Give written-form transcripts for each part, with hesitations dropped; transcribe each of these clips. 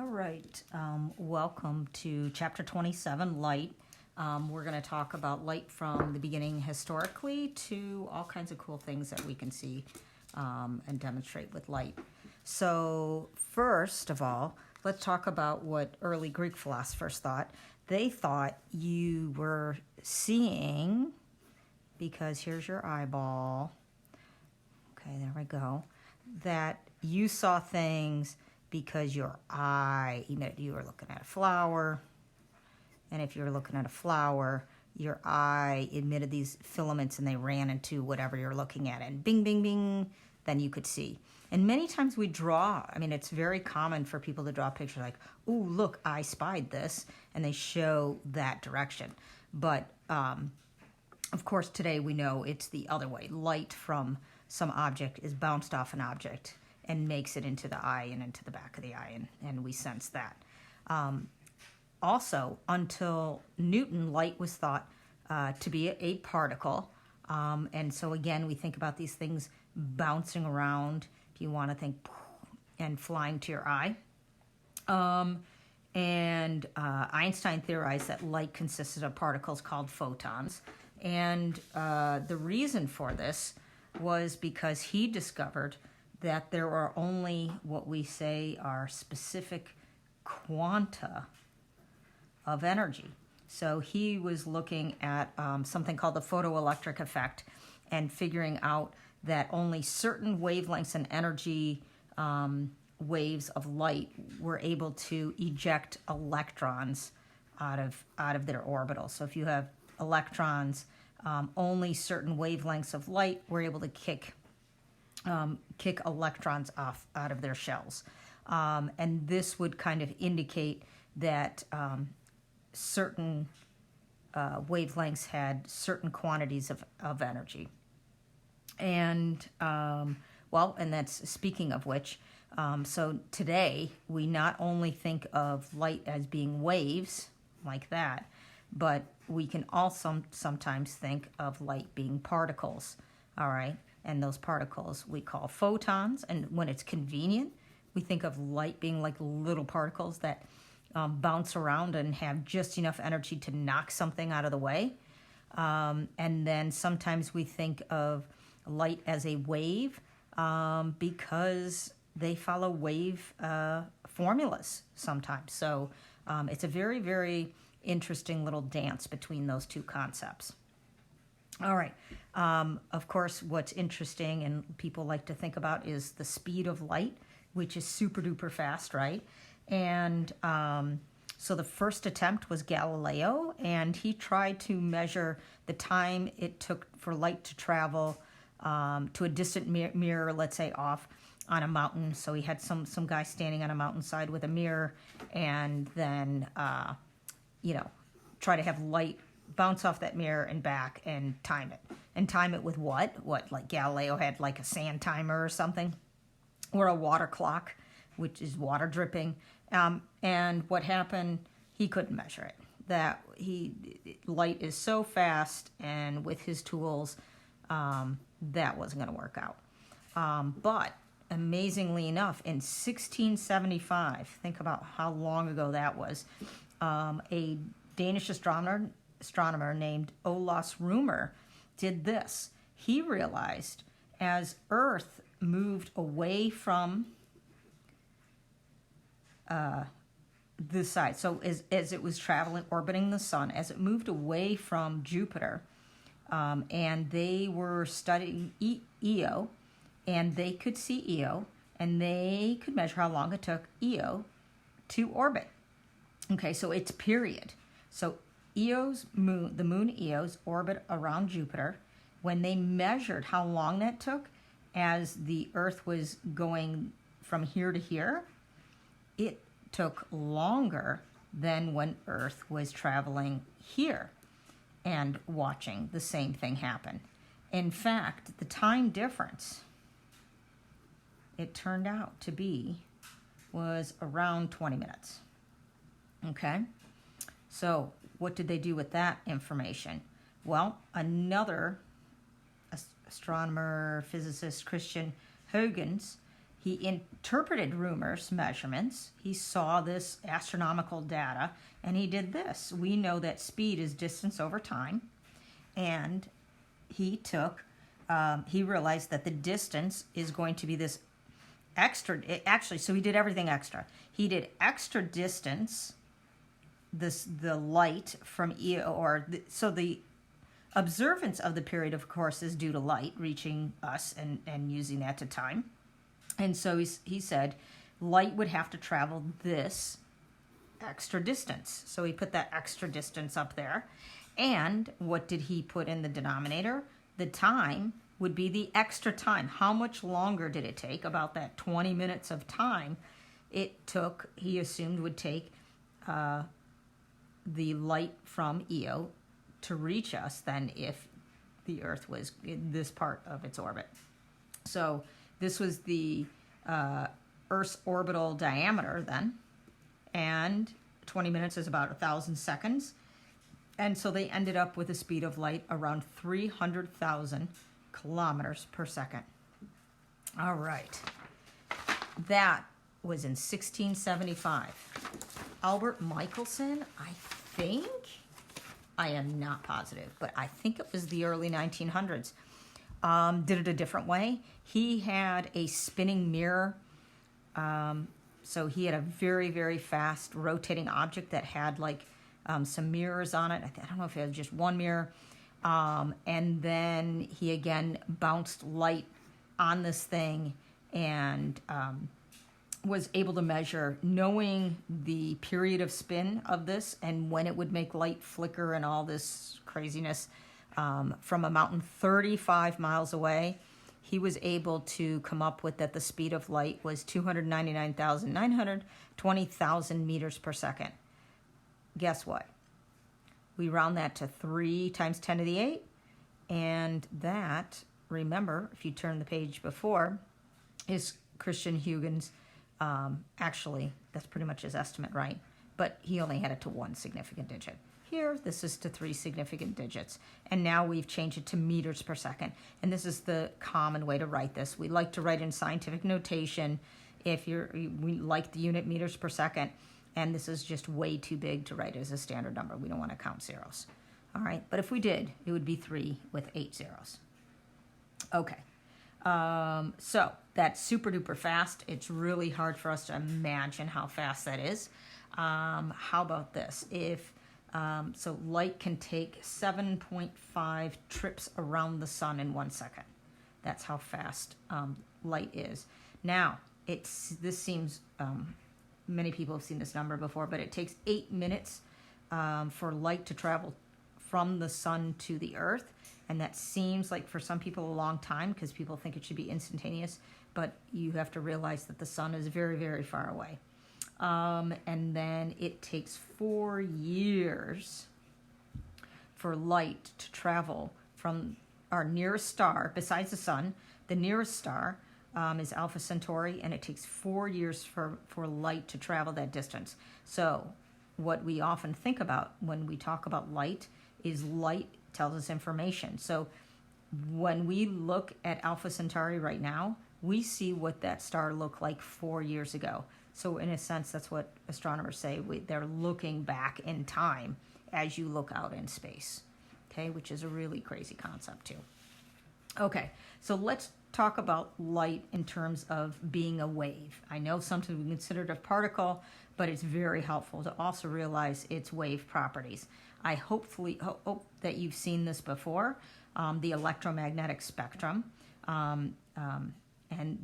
All right, welcome to chapter 27, light. We're going to talk about light from the beginning historically to all kinds of cool things that we can see and demonstrate with light. So first of all, let's talk about what early Greek philosophers thought. They thought you were seeing, because here's your eyeball, okay, there we go, that you saw things because your eye emitted. You were looking at a flower, and if you were looking at a flower, your eye emitted these filaments and they ran into whatever you're looking at, and bing, bing, bing, then you could see. And many times we draw, it's very common for people to draw pictures like, ooh, look, I spied this, and they show that direction. But of course, today we know it's the other way. Light from some object is bounced off an object and makes it into the eye and into the back of the eye, and we sense that. Also, until Newton, light was thought to be a particle. And so again, we think about these things bouncing around, if you want to think, and flying to your eye. And Einstein theorized that light consisted of particles called photons. And the reason for this was because he discovered that there are only what we say are specific quanta of energy. So he was looking at something called the photoelectric effect and figuring out that only certain wavelengths and energy waves of light were able to eject electrons out of their orbitals. So if you have electrons, only certain wavelengths of light were able to kick electrons off out of their shells. And this would kind of indicate that certain wavelengths had certain quantities of energy. And, and that's speaking of which, so today we not only think of light as being waves like that, but we can also sometimes think of light being particles, all right? And those particles we call photons. And when it's convenient, we think of light being like little particles that bounce around and have just enough energy to knock something out of the way. And then sometimes we think of light as a wave because they follow wave formulas sometimes. So it's a very, very interesting little dance between those two concepts. All right. Of course, what's interesting and people like to think about is the speed of light, which is super duper fast, right? And so the first attempt was Galileo, and he tried to measure the time it took for light to travel to a distant mirror, let's say off on a mountain. So he had some guy standing on a mountainside with a mirror, and then try to have light bounce off that mirror and back and time it. And time it with what? Like Galileo had like a sand timer or something, or a water clock, which is water dripping. And what happened, he couldn't measure it. Light is so fast, and with his tools, that wasn't going to work out. But amazingly enough, in 1675, think about how long ago that was, a Danish astronomer named Olaus Rømer did this. He realized as Earth moved away from the side, so as it was traveling, orbiting the sun, as it moved away from Jupiter, and they were studying Io, and they could see Io, and they could measure how long it took Io to orbit. Okay, so it's period. So Io's moon, the moon Io's orbit around Jupiter, when they measured how long that took as the Earth was going from here to here, it took longer than when Earth was traveling here and watching the same thing happen. In fact, the time difference, it turned out to be, was around 20 minutes. Okay? So what did they do with that information? Well, another astronomer, physicist, Christian Huygens, He interpreted Römer's measurements. He saw this astronomical data, and he did this. We know that speed is distance over time, and he realized that the distance is going to be this extra, so he did everything extra. He did extra distance, the light from Io, so the observance of the period, of course, is due to light reaching us and using that to time. And so he said light would have to travel this extra distance. So he put that extra distance up there. And what did he put in the denominator? The time would be the extra time. How much longer did it take? About that 20 minutes of time it took, he assumed, would take the light from Io to reach us than if the Earth was in this part of its orbit. So this was the Earth's orbital diameter then, and 20 minutes is about 1,000 seconds. And so they ended up with a speed of light around 300,000 kilometers per second. All right. That was in 1675. Albert Michelson, I am not positive, but I think it was the early 1900s. Did it a different way. He had a spinning mirror. So he had a very, very fast rotating object that had some mirrors on it. I don't know if it had just one mirror. And then he again bounced light on this thing and was able to measure, knowing the period of spin of this and when it would make light flicker and all this craziness from a mountain 35 miles away. He was able to come up with that the speed of light was 299,920,000 meters per second. Guess what? We round that to 3 times 10 to the 8. And that, remember, if you turn the page before, is Christian Huygens. Actually, that's pretty much his estimate, right? But he only had it to 1 significant digit. Here, this is to 3 significant digits. And now we've changed it to meters per second. And this is the common way to write this. We like to write in scientific notation we like the unit meters per second. And this is just way too big to write as a standard number. We don't want to count zeros. All right, but if we did, it would be 3 with 8 zeros. Okay, so that's super duper fast. It's really hard for us to imagine how fast that is. How about this? So light can take 7.5 trips around the sun in 1 second. That's how fast light is. Now, this seems... many people have seen this number before, but it takes 8 minutes for light to travel from the sun to the Earth. And that seems like for some people a long time because people think it should be instantaneous, but you have to realize that the sun is very, very far away. And then it takes 4 years for light to travel from our nearest star, besides the sun. The nearest star is Alpha Centauri, and it takes 4 years for light to travel that distance. So what we often think about when we talk about light is light tells us information. So when we look at Alpha Centauri right now, we see what that star looked like 4 years ago. So in a sense, that's what astronomers say. They're looking back in time as you look out in space, okay, which is a really crazy concept too. Okay, so let's talk about light in terms of being a wave. I know sometimes we consider it a particle, but it's very helpful to also realize its wave properties. I hope that you've seen this before, the electromagnetic spectrum. And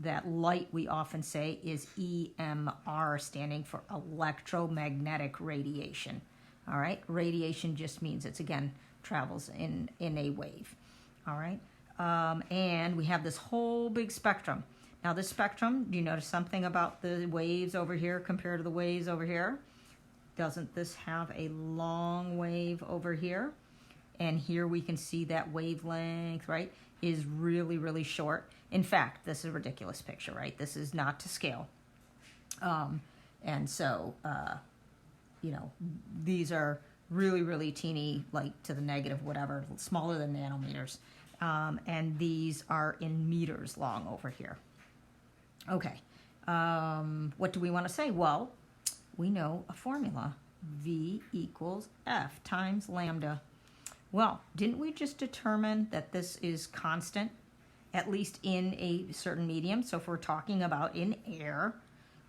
that light, we often say, is EMR, standing for electromagnetic radiation. All right, radiation just means it's, again, travels in a wave. All right. And we have this whole big spectrum. Now this spectrum, do you notice something about the waves over here compared to the waves over here? Doesn't this have a long wave over here? And here we can see that wavelength, right, is really, really short. In fact, this is a ridiculous picture, right? This is not to scale. And so, these are really, really teeny, like to the negative, whatever, smaller than nanometers. And these are in meters long over here. Okay, What do we want to say? Well, we know a formula. V equals F times lambda. Well, didn't we just determine that this is constant, at least in a certain medium? So if we're talking about in air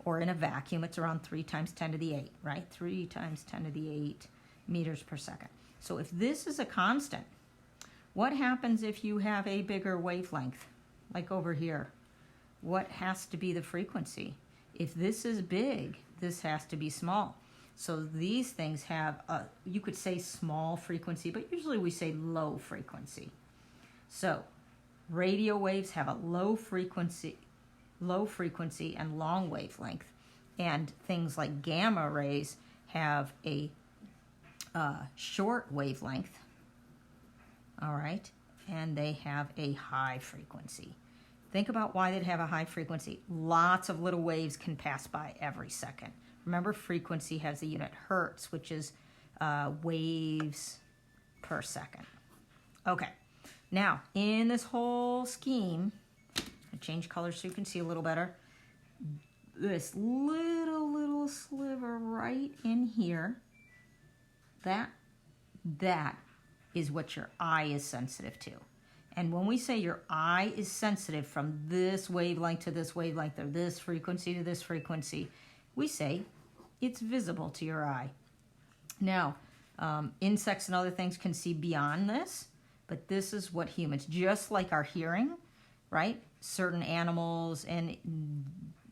or in a vacuum, it's around 3 times 10 to the 8, right? 3 times 10 to the 8 meters per second. So if this is a constant, what happens if you have a bigger wavelength, like over here? What has to be the frequency? If this is big, this has to be small. So these things have a, you could say small frequency, but usually we say low frequency. So radio waves have a low frequency and long wavelength, and things like gamma rays have a short wavelength, all right, and they have a high frequency. Think about why they'd have a high frequency. Lots of little waves can pass by every second. Remember, frequency has the unit hertz, which is waves per second. Okay, now in this whole scheme, I'll change colors so you can see a little better. This little sliver right in here, that is what your eye is sensitive to. And when we say your eye is sensitive from this wavelength to this wavelength, or this frequency to this frequency, we say it's visible to your eye. Now, insects and other things can see beyond this, but this is what humans, just like our hearing, right? Certain animals and,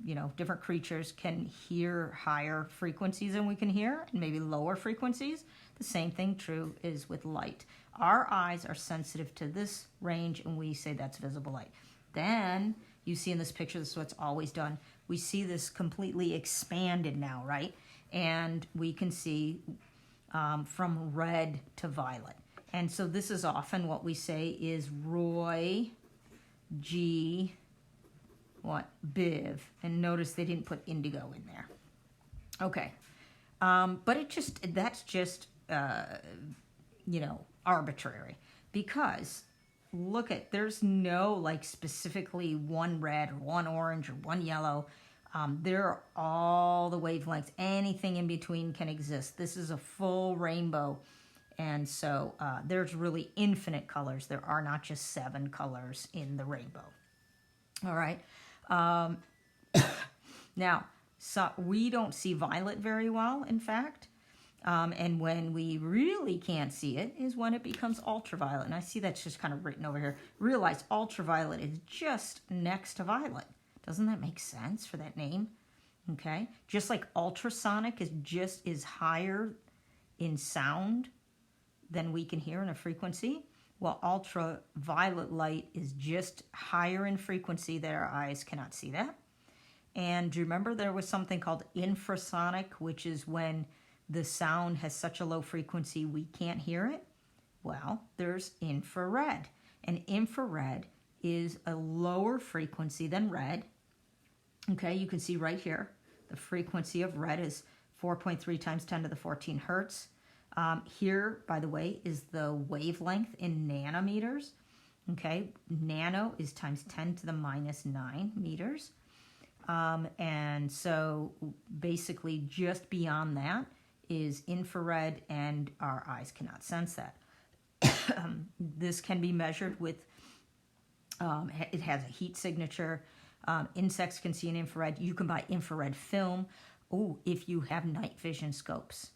you know, different creatures can hear higher frequencies than we can hear, and maybe lower frequencies. The same thing true is with light. Our eyes are sensitive to this range, and we say that's visible light. Then you see in this picture, this is what's always done. We see this completely expanded now, right? And we can see from red to violet. And so this is often what we say is Roy G. Biv. And notice they didn't put indigo in there. Okay. But that's just, you know, arbitrary, because look at, there's no like specifically one red or one orange or one yellow. There are all the wavelengths. Anything in between can exist. This is a full rainbow. And so there's really infinite colors. There are not just 7 colors in the rainbow. All right. Now, so we don't see violet very well, in fact. And when we really can't see it is when it becomes ultraviolet. And I see that's just kind of written over here. Realize ultraviolet is just next to violet. Doesn't that make sense for that name? Okay. Just like ultrasonic is higher in sound than we can hear in a frequency. Well, ultraviolet light is just higher in frequency that our eyes cannot see that. And do you remember there was something called infrasonic, which is when the sound has such a low frequency we can't hear it? Well, there's infrared. And infrared is a lower frequency than red. Okay, you can see right here, the frequency of red is 4.3 times 10 to the 14 hertz. Here, by the way, is the wavelength in nanometers. Okay, nano is times 10 to the minus 9 meters. And so basically just beyond that is infrared, and our eyes cannot sense that. This can be measured with, it has a heat signature. Insects can see in infrared. You can buy infrared film. Oh, if you have night vision scopes,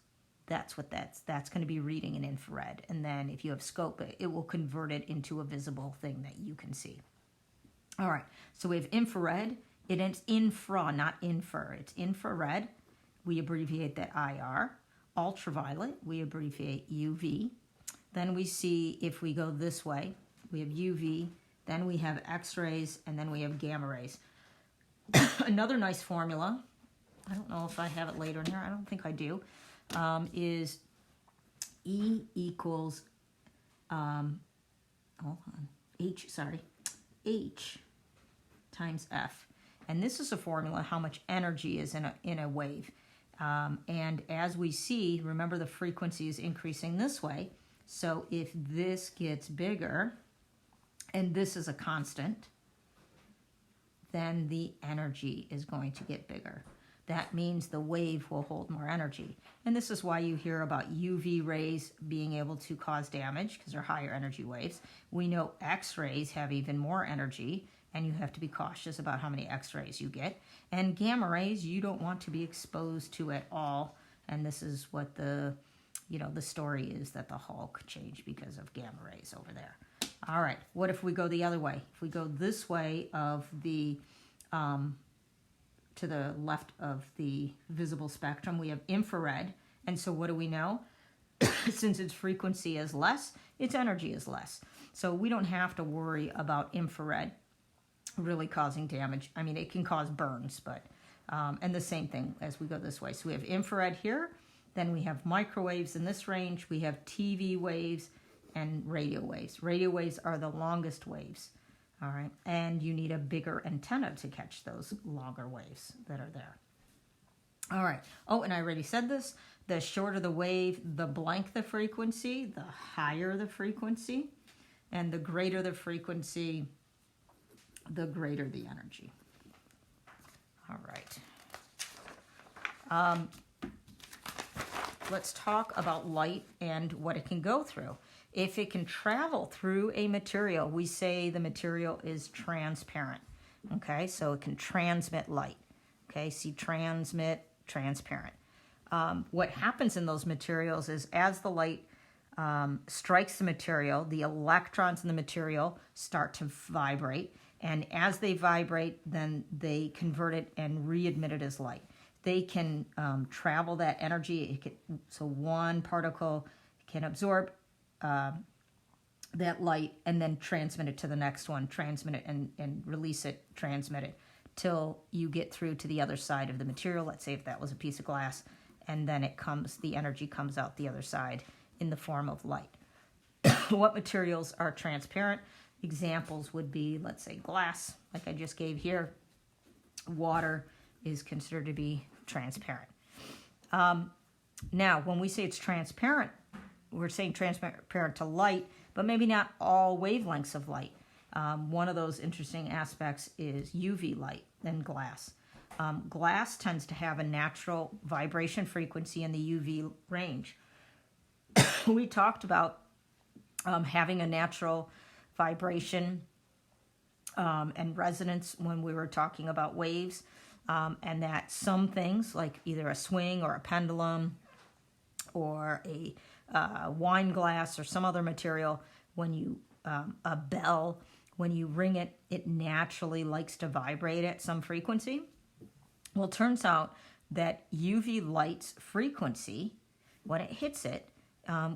that's what that's going to be reading in infrared. And then if you have scope, it will convert it into a visible thing that you can see. All right, so we have infrared. It's infra, not infer. It's infrared. We abbreviate that IR. Ultraviolet, we abbreviate UV. Then we see, if we go this way, we have UV, then we have X-rays, and then we have gamma rays. Another nice formula, I don't know if I have it later in here, I don't think I do, is E equals, H times F. And this is a formula how much energy is in a wave. And as we see, remember the frequency is increasing this way. So if this gets bigger, and this is a constant, then the energy is going to get bigger. That means the wave will hold more energy. And this is why you hear about UV rays being able to cause damage, because they're higher energy waves. We know X-rays have even more energy, and you have to be cautious about how many X-rays you get. And gamma rays you don't want to be exposed to at all. And this is what the story is, that the hull could change because of gamma rays over there. All right, what if we go the other way? If we go this way of the to the left of the visible spectrum, we have infrared. And so what do we know? Since its frequency is less, its energy is less. So we don't have to worry about infrared really causing damage. I mean, it can cause burns, but, and the same thing as we go this way. So we have infrared here, then we have microwaves in this range, we have TV waves and radio waves. Radio waves are the longest waves. All right, and you need a bigger antenna to catch those longer waves that are there. All right. Oh, and I already said this. The shorter the wave, the blank the frequency, the higher the frequency, and the greater the frequency, the greater the energy. All right. Let's talk about light and what it can go through. If it can travel through a material, we say the material is transparent. Okay, so it can transmit light. Okay, see, transmit, transparent. What happens in those materials is as the light strikes the material, the electrons in the material start to vibrate. And as they vibrate, then they convert it and re-emit it as light. They can travel that energy. So one particle can absorb that light and then transmit it to the next one, transmit it and release it, transmit it, till you get through to the other side of the material. Let's say if that was a piece of glass, and then the energy comes out the other side in the form of light. What materials are transparent? Examples would be, let's say, glass, like I just gave here. Water is considered to be transparent. Now, when we say it's transparent, we're saying transparent to light, but maybe not all wavelengths of light. One of those interesting aspects is UV light and glass. Glass tends to have a natural vibration frequency in the UV range. We talked about having a natural vibration and resonance when we were talking about waves, and that some things like either a swing or a pendulum or a wine glass or some other material, when you a bell, when you ring it, it naturally likes to vibrate at some frequency. Well, it turns out that UV light's frequency, when it hits it,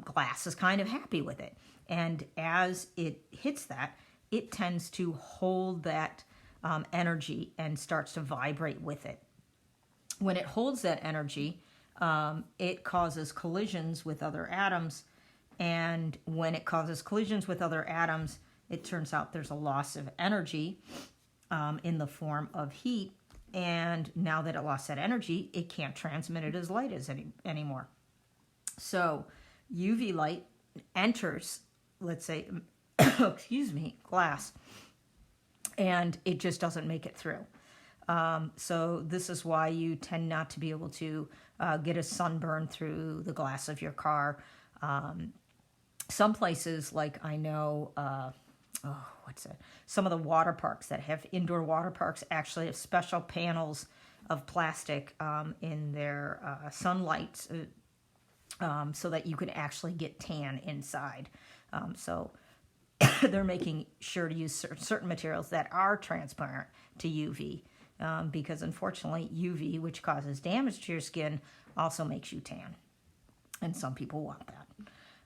glass is kind of happy with it. And as it hits that, it tends to hold that energy and starts to vibrate with it. When it holds that energy, it causes collisions with other atoms. And when it causes collisions with other atoms, it turns out there's a loss of energy in the form of heat. And now that it lost that energy, it can't transmit it as light anymore. So UV light enters, let's say, glass, and it just doesn't make it through. So this is why you tend not to be able to get a sunburn through the glass of your car. Some places, like I know, some of the water parks that have indoor water parks actually have special panels of plastic in their sunlight so that you can actually get tan inside. So they're making sure to use certain materials that are transparent to UV because unfortunately UV, which causes damage to your skin, also makes you tan. And some people want that.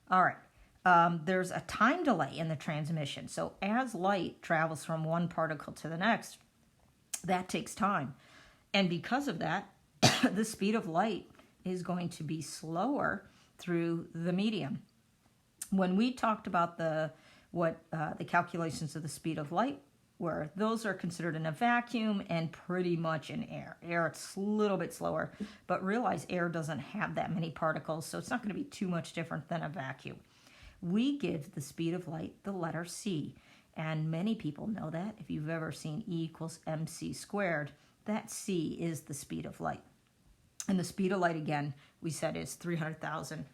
All right. There's a time delay in the transmission. So as light travels from one particle to the next, that takes time. And because of that, the speed of light is going to be slower through the medium. When we talked about the calculations of the speed of light were, those are considered in a vacuum and pretty much in air. Air, it's a little bit slower, but realize air doesn't have that many particles, so it's not going to be too much different than a vacuum. We give the speed of light the letter c, And many people know that. If you've ever seen E equals mc squared, that c is the speed of light. And the speed of light, again, we said is 300,000,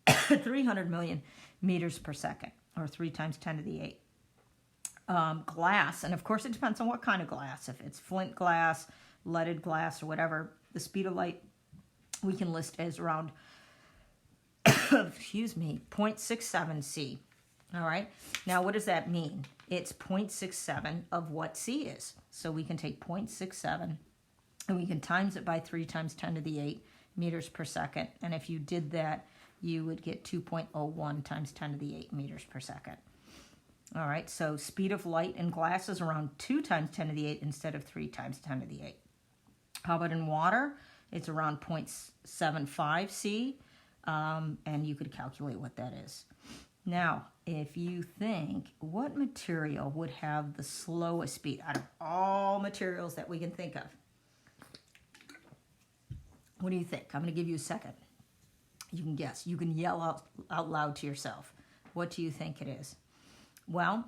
300 million meters per second, or 3 times 10 to the 8. Glass, and of course it depends on what kind of glass. If it's flint glass, leaded glass, or whatever, the speed of light we can list as around, 0.67 c. All right, now what does that mean? It's 0.67 of what c is. So we can take 0.67 and we can times it by 3 times 10 to the 8 meters per second. And if you did that, you would get 2.01 times 10 to the 8 meters per second. All right, so speed of light in glass is around 2 times 10 to the 8 instead of 3 times 10 to the 8. How about in water? It's around 0.75 c, and you could calculate what that is. Now, if you think, what material would have the slowest speed out of all materials that we can think of? What do you think? I'm going to give you a second. You can guess. You can yell out loud to yourself. What do you think it is? Well,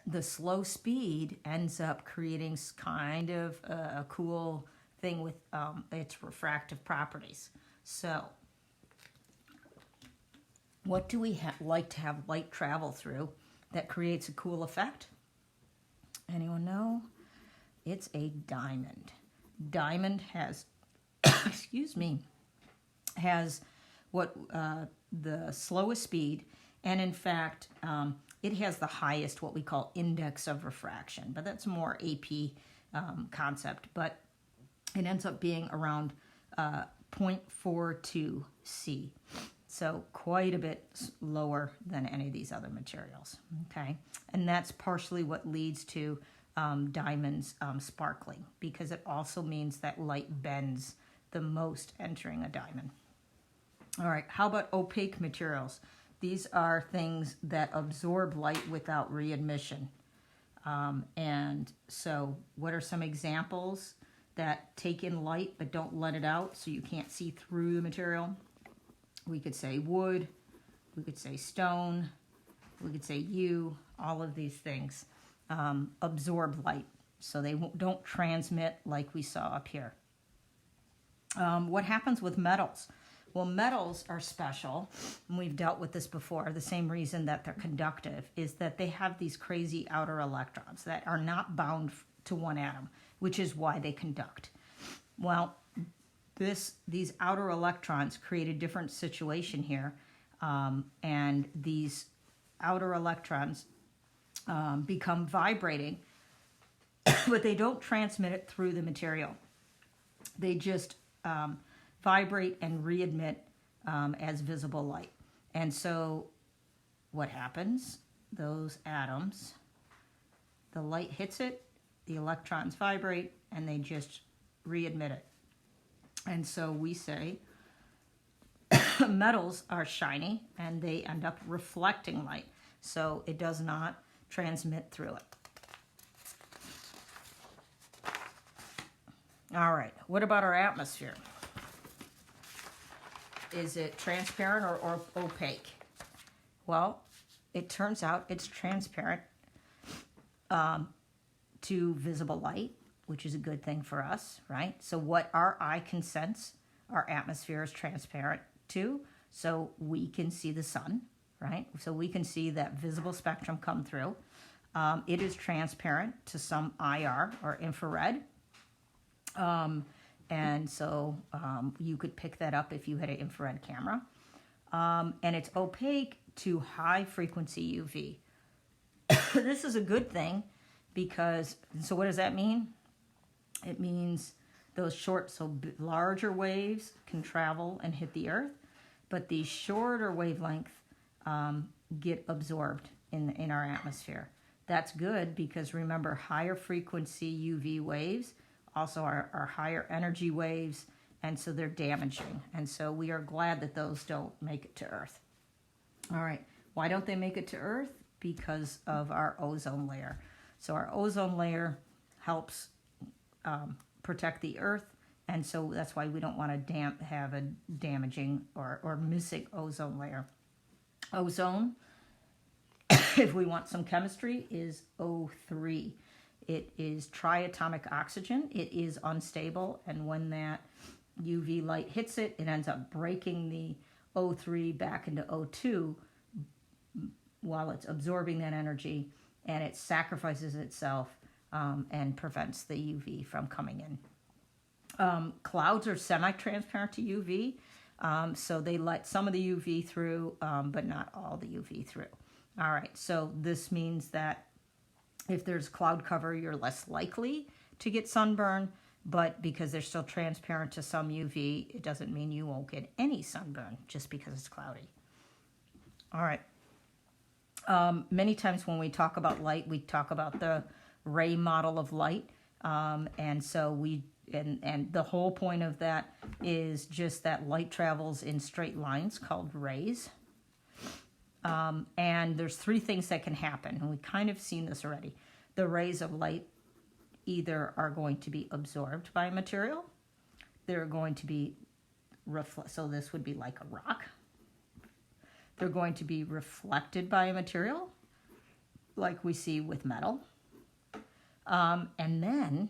the slow speed ends up creating kind of a cool thing with its refractive properties. So, what do we like to have light travel through that creates a cool effect? Anyone know? It's a diamond. Diamond has, has what the slowest speed, and in fact, it has the highest, what we call index of refraction, but that's more AP concept, but it ends up being around 0.42 C. So quite a bit lower than any of these other materials, okay? And that's partially what leads to diamonds sparkling, because it also means that light bends the most entering a diamond. All right, how about opaque materials? These are things that absorb light without readmission. And so what are some examples that take in light but don't let it out so you can't see through the material? We could say wood, we could say stone, we could say all of these things absorb light, so they don't transmit like we saw up here. What happens with metals? Well, metals are special, and we've dealt with this before. The same reason that they're conductive is that they have these crazy outer electrons that are not bound to one atom, which is why they conduct. Well, these outer electrons create a different situation here, and these outer electrons become vibrating, but they don't transmit it through the material. They just vibrate and reemit as visible light. And so what happens? Those atoms, the light hits it, the electrons vibrate, and they just reemit it. And so we say metals are shiny and they end up reflecting light. So it does not transmit through it. All right, what about our atmosphere? Is it transparent or opaque? Well, it turns out it's transparent to visible light, which is a good thing for us, right? So what our eye can sense, our atmosphere is transparent to, so we can see the sun, right? So we can see that visible spectrum come through. It is transparent to some IR or infrared. And so you could pick that up if you had an infrared camera. And it's opaque to high frequency UV. This is a good thing because, so what does that mean? It means those larger waves can travel and hit the earth, but these shorter wavelength get absorbed in our atmosphere. That's good because remember, higher frequency UV waves also are higher energy waves, and so they're damaging. And so we are glad that those don't make it to Earth. All right, why don't they make it to Earth? Because of our ozone layer. So our ozone layer helps protect the Earth, and so that's why we don't want to have a damaging or missing ozone layer. Ozone if we want some chemistry, is O3. It is triatomic oxygen. It is unstable, and when that UV light hits it, it ends up breaking the O3 back into O2 while it's absorbing that energy, and it sacrifices itself and prevents the UV from coming in. Clouds are semi-transparent to UV, so they let some of the UV through, but not all the UV through. All right, so this means that if there's cloud cover, you're less likely to get sunburn, but because they're still transparent to some UV, it doesn't mean you won't get any sunburn just because it's cloudy. All right. Many times when we talk about light, we talk about the ray model of light, and so and the whole point of that is just that light travels in straight lines called rays. And there's three things that can happen, and we've kind of seen this already. The rays of light either are going to be absorbed by a material, they're going to be so this would be like a rock. They're going to be reflected by a material, like we see with metal. And then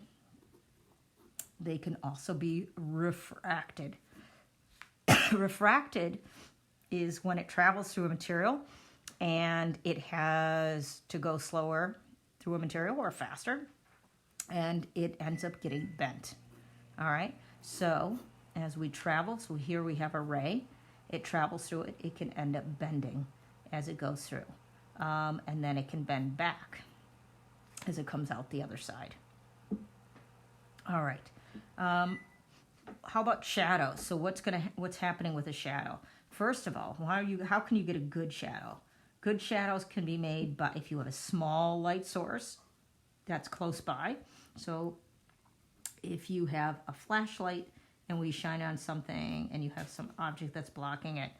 they can also be refracted. Refracted is when it travels through a material and it has to go slower through a material or faster, and it ends up getting bent. All right, so as we travel, so here we have a ray, it travels through it, it can end up bending as it goes through, and then it can bend back as it comes out the other side. All right, how about shadows? So what's happening with a shadow? First of all, how can you get a good shadow? Good shadows can be made by if you have a small light source that's close by. So if you have a flashlight and we shine on something and you have some object that's blocking it,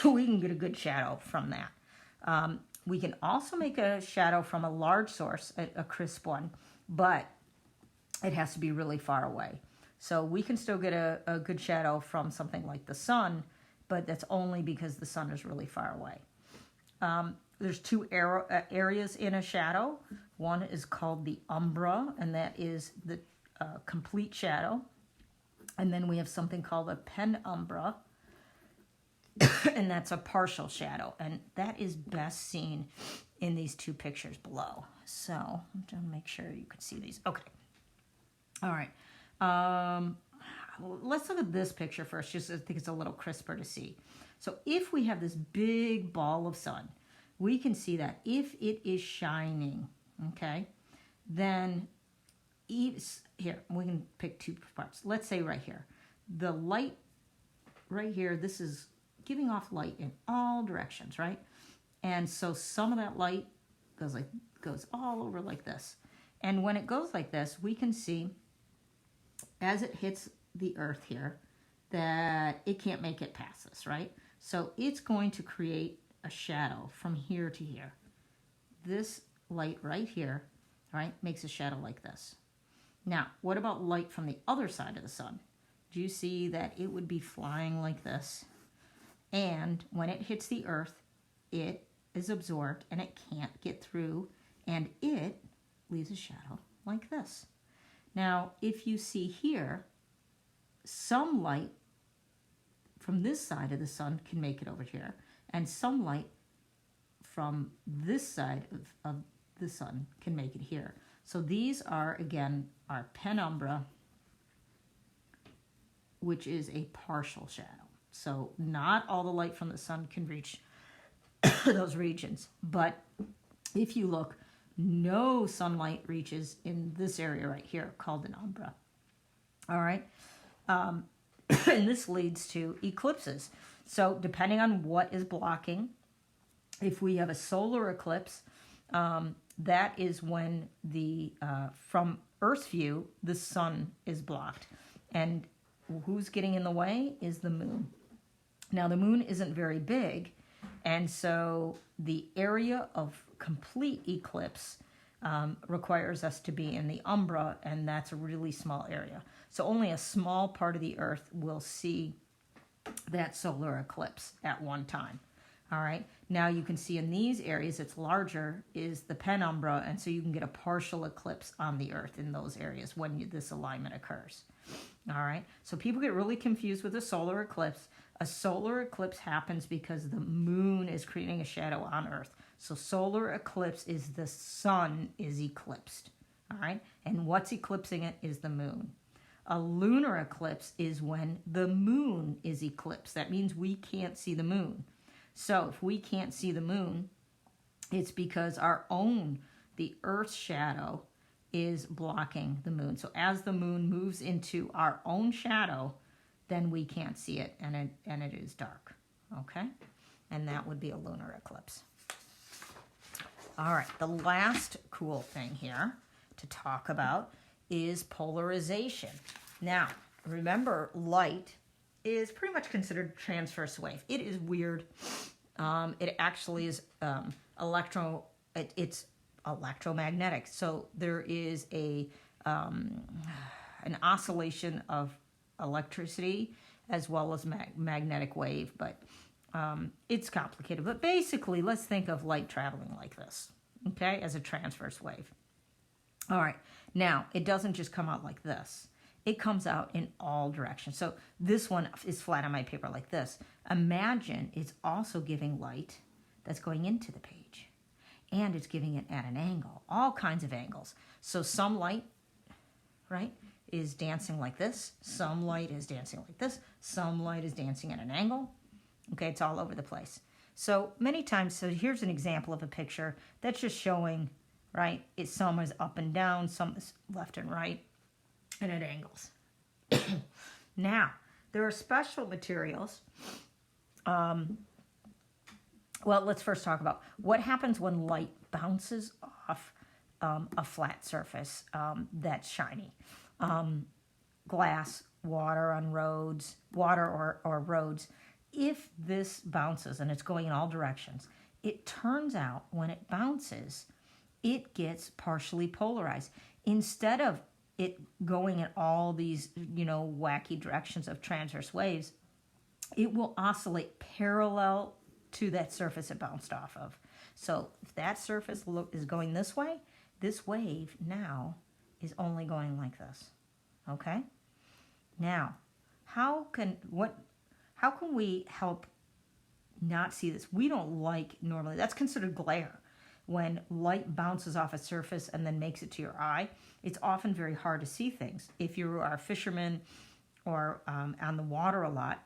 we can get a good shadow from that. We can also make a shadow from a large source, a crisp one, but it has to be really far away. So we can still get a good shadow from something like the sun, but that's only because the sun is really far away. There's two areas in a shadow. One is called the umbra, and that is the complete shadow. And then we have something called a penumbra, and that's a partial shadow. And that is best seen in these two pictures below. So I'm trying to make sure you can see these. Okay. All right. Let's look at this picture first, just I think it's a little crisper to see. So if we have this big ball of sun, we can see that if it is shining, okay, then here, we can pick two parts. Let's say right here, the light right here, this is giving off light in all directions, right? And so some of that light goes all over like this. And when it goes like this, we can see as it hits the earth here that it can't make it past this, right? So it's going to create a shadow from here to here. This light right here, right, makes a shadow like this. Now, what about light from the other side of the sun? Do you see that it would be flying like this? And when it hits the earth, it is absorbed and it can't get through, and it leaves a shadow like this. Now, if you see here, some light from this side of the sun can make it over here, and some light from this side of the sun can make it here. So these are, again, our penumbra, which is a partial shadow. So not all the light from the sun can reach those regions. But if you look, no sunlight reaches in this area right here called an umbra. All right. And this leads to eclipses. So depending on what is blocking, if we have a solar eclipse, that is when from Earth view, the sun is blocked. And who's getting in the way is the moon. Now, the moon isn't very big, and so the area of complete eclipse requires us to be in the umbra, and that's a really small area. So only a small part of the Earth will see that solar eclipse at one time. All right. Now you can see in these areas it's larger is the penumbra, and so you can get a partial eclipse on the Earth in those areas when this alignment occurs. All right. So people get really confused with a solar eclipse. A solar eclipse happens because the moon is creating a shadow on Earth. So solar eclipse is the sun is eclipsed. All right. And what's eclipsing it is the moon. A lunar eclipse is when the moon is eclipsed. That means we can't see the moon. So if we can't see the moon, it's because the Earth's shadow is blocking the moon. So as the moon moves into our own shadow, then we can't see it, and it is dark. Okay? And that would be a lunar eclipse. All right, the last cool thing here to talk about is polarization. Now, remember, light is pretty much considered transverse wave. It is weird. It actually is it's electromagnetic. So there is an oscillation of electricity as well as magnetic wave, but it's complicated. But basically, let's think of light traveling like this, okay, as a transverse wave. All right, now it doesn't just come out like this. It comes out in all directions. So this one is flat on my paper like this. Imagine it's also giving light that's going into the page. And it's giving it at an angle, all kinds of angles. So some light, right, is dancing like this. Some light is dancing like this. Some light is dancing at an angle. Okay, it's all over the place. So many times, so here's an example of a picture that's just showing, right, some is up and down, some is left and right, and at angles. Now, there are special materials. Well, let's first talk about what happens when light bounces off a flat surface that's shiny. Glass, water on roads, water or roads. If this bounces and it's going in all directions, it turns out when it bounces, it gets partially polarized. Instead of it going in all these, wacky directions of transverse waves, it will oscillate parallel to that surface it bounced off of. So if that surface is going this way, this wave now is only going like this. Okay? Now, how can we help not see this? We don't like normally, that's considered glare. When light bounces off a surface and then makes it to your eye, it's often very hard to see things. If you are a fisherman or on the water a lot,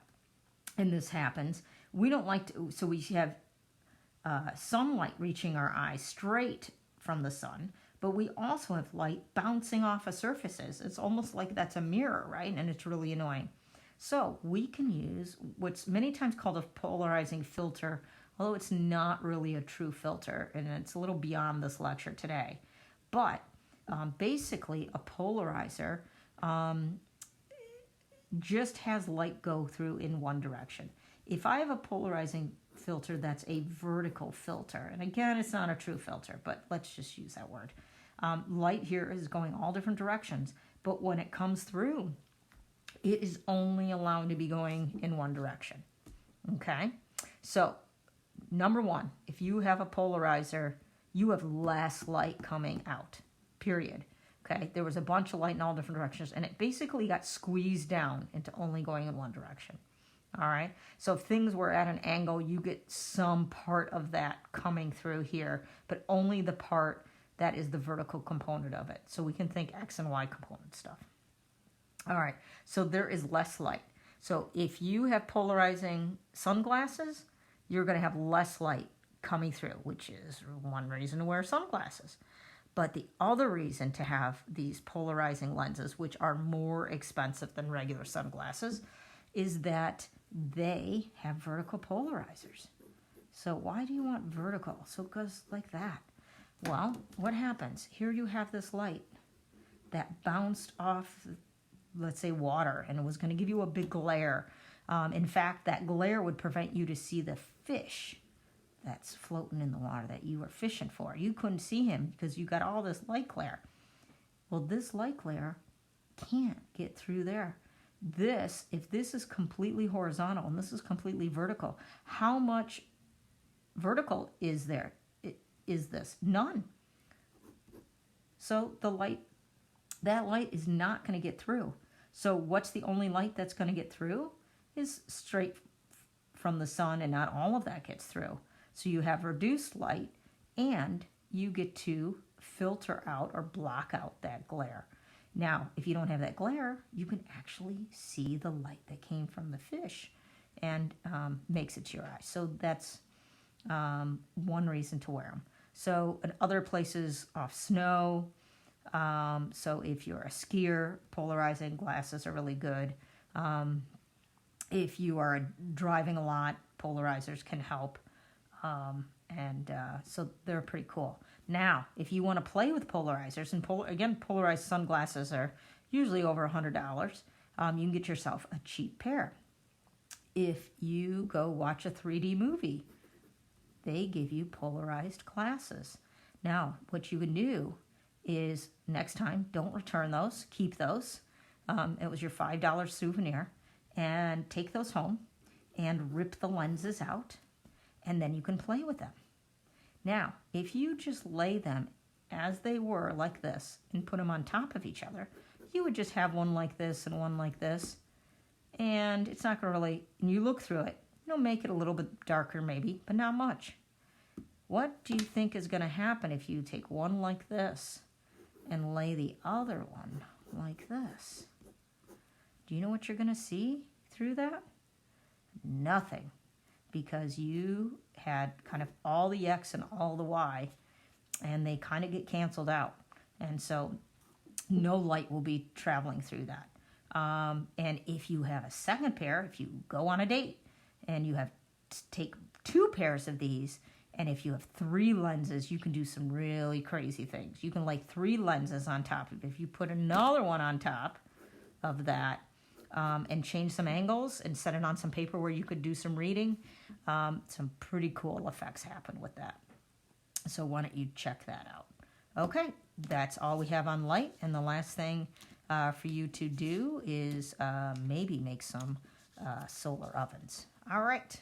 and this happens, we don't like to, so we have sunlight reaching our eyes straight from the sun, but we also have light bouncing off of surfaces. It's almost like that's a mirror, right? And it's really annoying. So we can use what's many times called a polarizing filter, although it's not really a true filter, and it's a little beyond this lecture today. But basically, a polarizer just has light go through in one direction. If I have a polarizing filter that's a vertical filter, and again, it's not a true filter, but let's just use that word. Light here is going all different directions, but when it comes through, it is only allowed to be going in one direction. Okay? So, number one, if you have a polarizer, you have less light coming out, period. Okay? There was a bunch of light in all different directions, and it basically got squeezed down into only going in one direction. All right? So if things were at an angle, you get some part of that coming through here, but only the part that is the vertical component of it. So we can think X and Y component stuff. All right, so there is less light. So if you have polarizing sunglasses, you're going to have less light coming through, which is one reason to wear sunglasses. But the other reason to have these polarizing lenses, which are more expensive than regular sunglasses, is that they have vertical polarizers. So why do you want vertical? So it goes like that. Well, what happens? Here you have this light that bounced off, let's say, water, and it was going to give you a big glare. In fact, that glare would prevent you to see the fish that's floating in the water that you were fishing for. You couldn't see him because you got all this light glare. Well, this light glare can't get through there. If this is completely horizontal and this is completely vertical, how much vertical is there? Is this? None. So that light is not going to get through. So what's the only light that's going to get through? Is straight from the sun, and not all of that gets through. So you have reduced light, and you get to filter out or block out that glare. Now, if you don't have that glare, you can actually see the light that came from the fish and makes it to your eyes. So that's one reason to wear them. So in other places off snow, so if you're a skier, polarizing glasses are really good. If you are driving a lot, polarizers can help. So they're pretty cool. Now, if you want to play with polarizers, and again, polarized sunglasses are usually over $100, you can get yourself a cheap pair. If you go watch a 3D movie, they give you polarized glasses. Now, what you can do is next time, don't return those, keep those. It was your $5 souvenir, and take those home and rip the lenses out, and then you can play with them. Now, if you just lay them as they were like this and put them on top of each other, you would just have one like this and one like this, and it's not going to really, and you look through it, make it a little bit darker maybe, but not much. What do you think is going to happen if you take one like this and lay the other one like this? Do you know what you're going to see through that? Nothing, because you had kind of all the X and all the Y, and they kind of get canceled out. And so no light will be traveling through that. And if you have a second pair, if you go on a date and you have to take 2 pairs of these, and if you have 3 lenses, you can do some really crazy things. You can lay 3 lenses on top of it. If you put another one on top of that, and change some angles and set it on some paper where you could do some reading, some pretty cool effects happen with that. So why don't you check that out? Okay, that's all we have on light. And the last thing for you to do is maybe make some solar ovens. All right.